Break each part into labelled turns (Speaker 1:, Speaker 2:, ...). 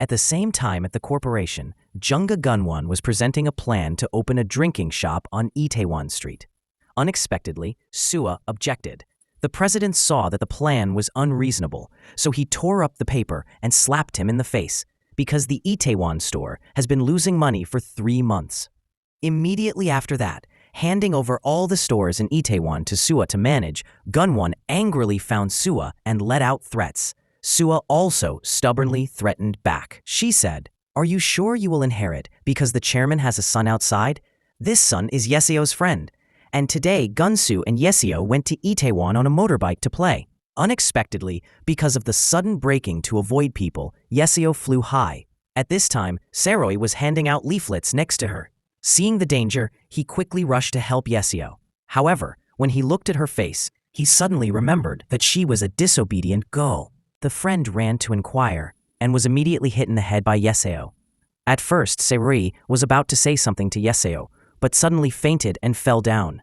Speaker 1: At the same time at the corporation, Junga Gunwon was presenting a plan to open a drinking shop on Itaewon Street. Unexpectedly, Sua objected. The president saw that the plan was unreasonable, so he tore up the paper and slapped him in the face, because the Itaewon store has been losing money for 3 months. Immediately after that, handing over all the stores in Itaewon to Sua to manage, Gunwon angrily found Sua and let out threats. Sua also stubbornly threatened back. She said, "Are you sure you will inherit because the chairman has a son outside? This son is Yeseo's friend. And today Gunsu and Yeseo went to Itaewon on a motorbike to play." Unexpectedly, because of the sudden braking to avoid people, Yeseo flew high. At this time, Saroi was handing out leaflets next to her. Seeing the danger, he quickly rushed to help Yeseo. However, when he looked at her face, he suddenly remembered that she was a disobedient girl. The friend ran to inquire and was immediately hit in the head by Yeseo. At first, Saroi was about to say something to Yeseo, but suddenly fainted and fell down.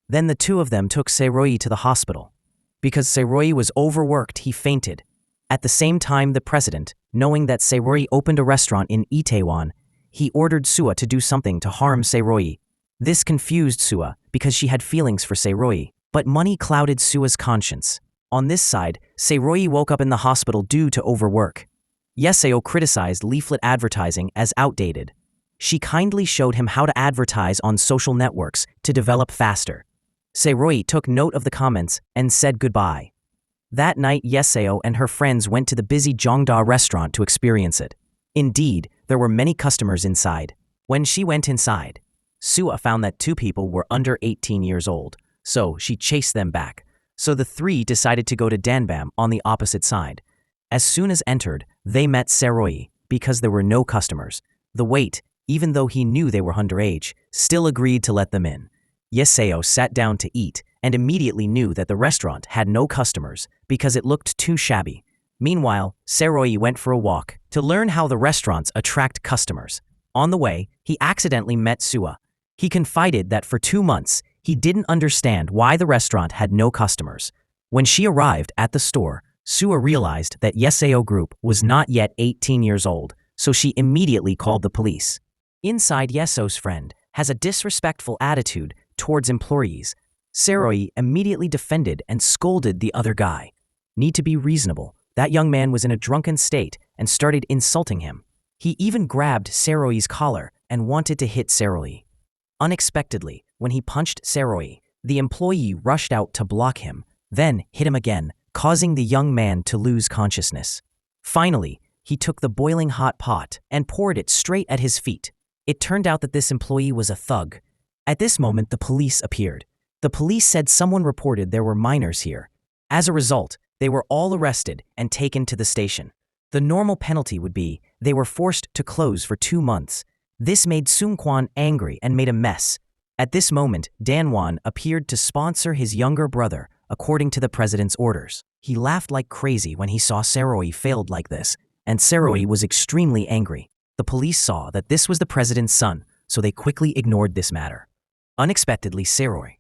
Speaker 1: Then the two of them took Saroi to the hospital. Because Saroi was overworked, he fainted. At the same time, the president, knowing that Saroi opened a restaurant in Itaewon, he ordered Sua to do something to harm Saroi. This confused Sua because she had feelings for Saroi, but money clouded Sua's conscience. On this side, Saroi woke up in the hospital due to overwork. Yeseo criticized leaflet advertising as outdated. She kindly showed him how to advertise on social networks to develop faster. Saroi took note of the comments and said goodbye. That night, Yeseo and her friends went to the busy Jongda restaurant to experience it. Indeed, there were many customers inside. When she went inside, Sua found that 2 people were under 18 years old, so she chased them back. So the 3 decided to go to Danbam on the opposite side. As soon as entered, they met Saroi because there were no customers. The wait, even though he knew they were underage, still agreed to let them in. Yeseo sat down to eat and immediately knew that the restaurant had no customers because it looked too shabby. Meanwhile, Saroi went for a walk to learn how the restaurants attract customers. On the way, he accidentally met Sua. He confided that for 2 months, he didn't understand why the restaurant had no customers. When she arrived at the store, Sua realized that Yeseo Group was not yet 18 years old, so she immediately called the police. Inside, Yeseo's friend has a disrespectful attitude towards employees. Saroi immediately defended and scolded the other guy. Need to be reasonable. That young man was in a drunken state and started insulting him. He even grabbed Saroi's collar and wanted to hit Saroi. Unexpectedly, when he punched Saroi, the employee rushed out to block him, then hit him again, causing the young man to lose consciousness. Finally, he took the boiling hot pot and poured it straight at his feet. It turned out that this employee was a thug. At this moment, the police appeared. The police said someone reported there were minors here. As a result, they were all arrested and taken to the station. The normal penalty would be they were forced to close for 2 months. This made Sungkwan angry and made a mess. At this moment, Danwon appeared to sponsor his younger brother according to the president's orders. He laughed like crazy when he saw Saroi failed like this, and Saroi was extremely angry. The police saw that this was the president's son, so they quickly ignored this matter. Unexpectedly, Saroi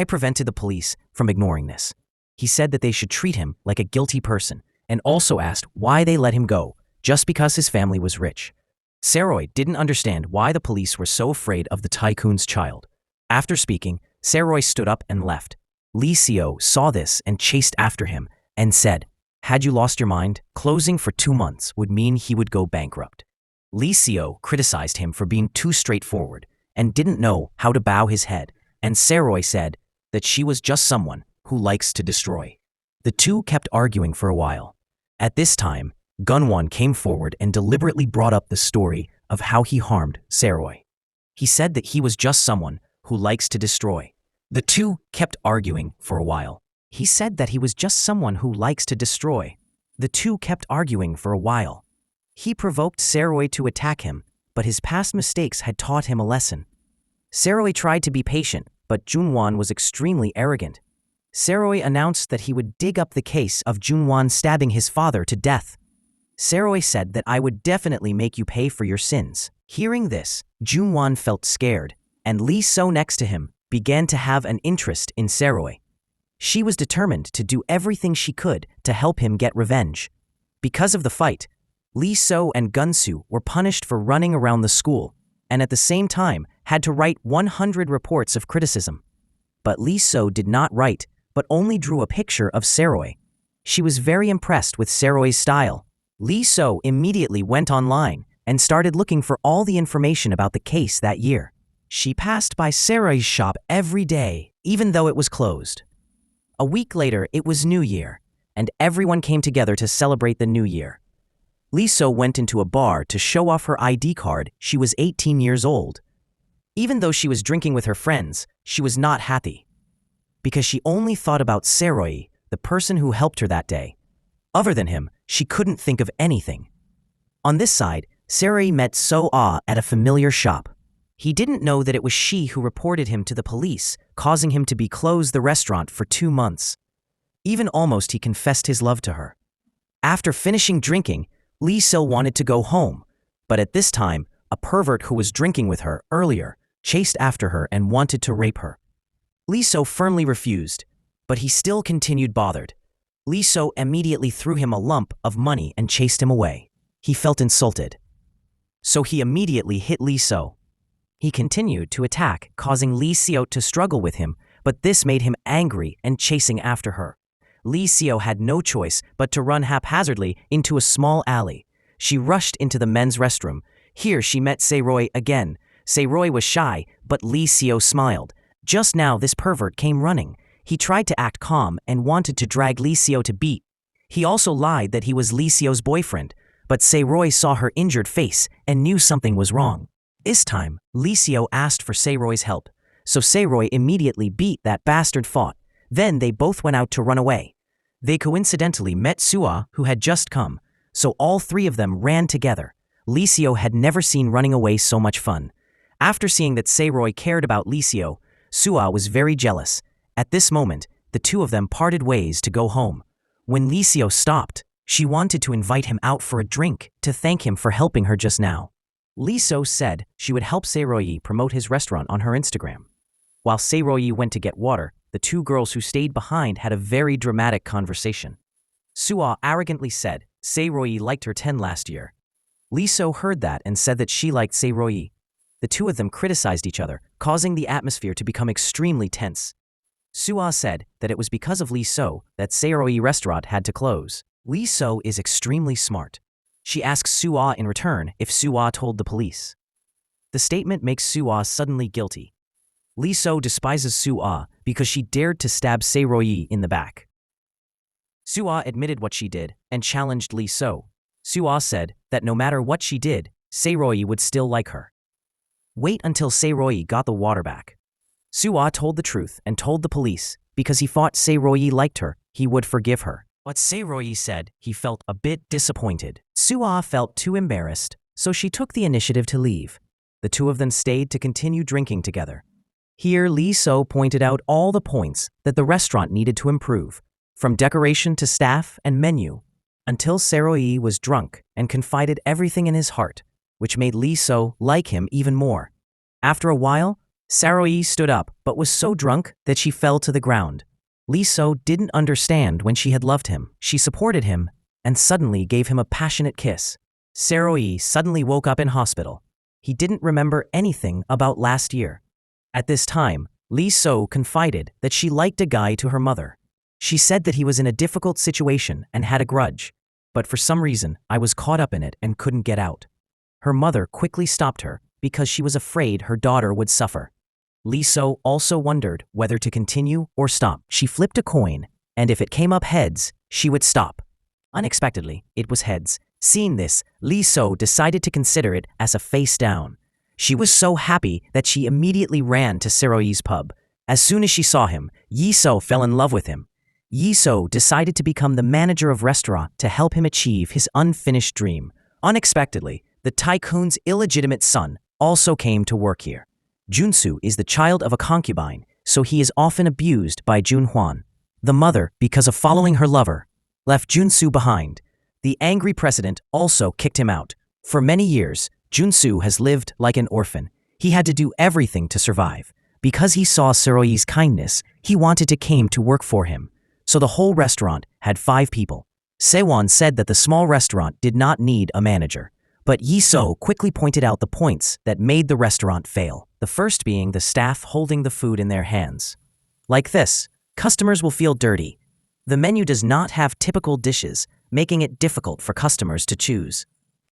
Speaker 1: prevented the police from ignoring this. He said that they should treat him like a guilty person, and also asked why they let him go, just because his family was rich. Saroi didn't understand why the police were so afraid of the tycoon's child. After speaking, Saroi stood up and left. Lee Seo saw this and chased after him and said, "Had you lost your mind? Closing for 2 months would mean he would go bankrupt." Lee Seo criticized him for being too straightforward and didn't know how to bow his head, and Saroi said that she was just someone who likes to destroy. The two kept arguing for a while. At this time, Gunwon came forward and deliberately brought up the story of how he harmed Saroi. He said that he was just someone who likes to destroy. The two kept arguing for a while. He said that he was just someone who likes to destroy. The two kept arguing for a while. He provoked Saroi to attack him, but his past mistakes had taught him a lesson. Saroi tried to be patient, but Junwon was extremely arrogant. Saroi announced that he would dig up the case of Junwon stabbing his father to death. Saroi said that I would definitely make you pay for your sins. Hearing this, Junwon felt scared, and Lee So next to him began to have an interest in Saroi. She was determined to do everything she could to help him get revenge. Because of the fight, Lee So and Gunsu were punished for running around the school, and at the same time had to write 100 reports of criticism. But Lee So did not write, but only drew a picture of Saroy. She was very impressed with Saroy's style. Lee So immediately went online and started looking for all the information about the case that year. She passed by Saroy's shop every day, even though it was closed. A week later, it was New Year, and everyone came together to celebrate the New Year. Lee So went into a bar to show off her ID card. She was 18 years old. Even though she was drinking with her friends, she was not happy, because she only thought about Saroy, the person who helped her that day. Other than him, she couldn't think of anything. On this side, Saroy met So-ah at a familiar shop. He didn't know that it was she who reported him to the police, causing him to be closed the restaurant for 2 months. Even almost he confessed his love to her. After finishing drinking, Lee So wanted to go home, but at this time, a pervert who was drinking with her earlier chased after her and wanted to rape her. Lee So firmly refused, but he still continued bothered. Lee So immediately threw him a lump of money and chased him away. He felt insulted, so he immediately hit Lee So. He continued to attack, causing Lee So to struggle with him, but this made him angry and chasing after her. Lee So had no choice but to run haphazardly into a small alley. She rushed into the men's restroom. Here she met Saroy again. Saroy was shy, but Lee So smiled. Just now this pervert came running. He tried to act calm and wanted to drag Lee So to beat. He also lied that he was Lee So's boyfriend, but Saroy saw her injured face and knew something was wrong. This time, Lee So asked for Saroy's help, so Saroy immediately beat that bastard fought. Then they both went out to run away. They coincidentally met So-ah, who had just come, so all three of them ran together. Lee So had never seen running away so much fun. After seeing that Saroy cared about Lee So, So-ah was very jealous. At this moment, the two of them parted ways to go home. When Lee So stopped, she wanted to invite him out for a drink to thank him for helping her just now. Lee So said she would help Saroy promote his restaurant on her Instagram. While Saroy went to get water, the two girls who stayed behind had a very dramatic conversation. So-ah arrogantly said Saroy liked her 10 last year. Lee So heard that and said that she liked Saroy. The two of them criticized each other, causing the atmosphere to become extremely tense. So-ah said that it was because of Lee So that Saroy restaurant had to close. Lee So is extremely smart. She asks So-ah in return if So-ah told the police. The statement makes So-ah suddenly guilty. Lee So despises So-ah because she dared to stab Saroy in the back. So-ah admitted what she did and challenged Lee So. So-ah said that no matter what she did, Saroy would still like her. Wait until Saroy got the water back. So-ah told the truth and told the police because he thought Saroy liked her, he would forgive her. But Saroy said he felt a bit disappointed. So-ah felt too embarrassed, so she took the initiative to leave. The two of them stayed to continue drinking together. Here, Lee So pointed out all the points that the restaurant needed to improve, from decoration to staff and menu, until Saroy was drunk and confided everything in his heart, which made Lee So like him even more. After a while, Saroy stood up but was so drunk that she fell to the ground. Lee So didn't understand when she had loved him. She supported him and suddenly gave him a passionate kiss. Saroy suddenly woke up in hospital. He didn't remember anything about last year. At this time, Lee So confided that she liked a guy to her mother. She said that he was in a difficult situation and had a grudge, but for some reason I was caught up in it and couldn't get out. Her mother quickly stopped her because she was afraid her daughter would suffer. Lee So also wondered whether to continue or stop. She flipped a coin, and if it came up heads, she would stop. Unexpectedly, it was heads. Seeing this, Lee So decided to consider it as a face down. She was so happy that she immediately ran to Saroy's pub. As soon as she saw him, Lee So fell in love with him. Lee So decided to become the manager of restaurant to help him achieve his unfinished dream. Unexpectedly, the tycoon's illegitimate son also came to work here. Junsu is the child of a concubine, so he is often abused by Junhwan. The mother, because of following her lover, left Junsu behind. The angry president also kicked him out. For many years, Junsu has lived like an orphan. He had to do everything to survive. Because he saw Saroy's kindness, he wanted to came to work for him. So the whole restaurant had 5 people. Sewon said that the small restaurant did not need a manager. But Yi-so quickly pointed out the points that made the restaurant fail, the first being the staff holding the food in their hands. Like this, customers will feel dirty. The menu does not have typical dishes, making it difficult for customers to choose.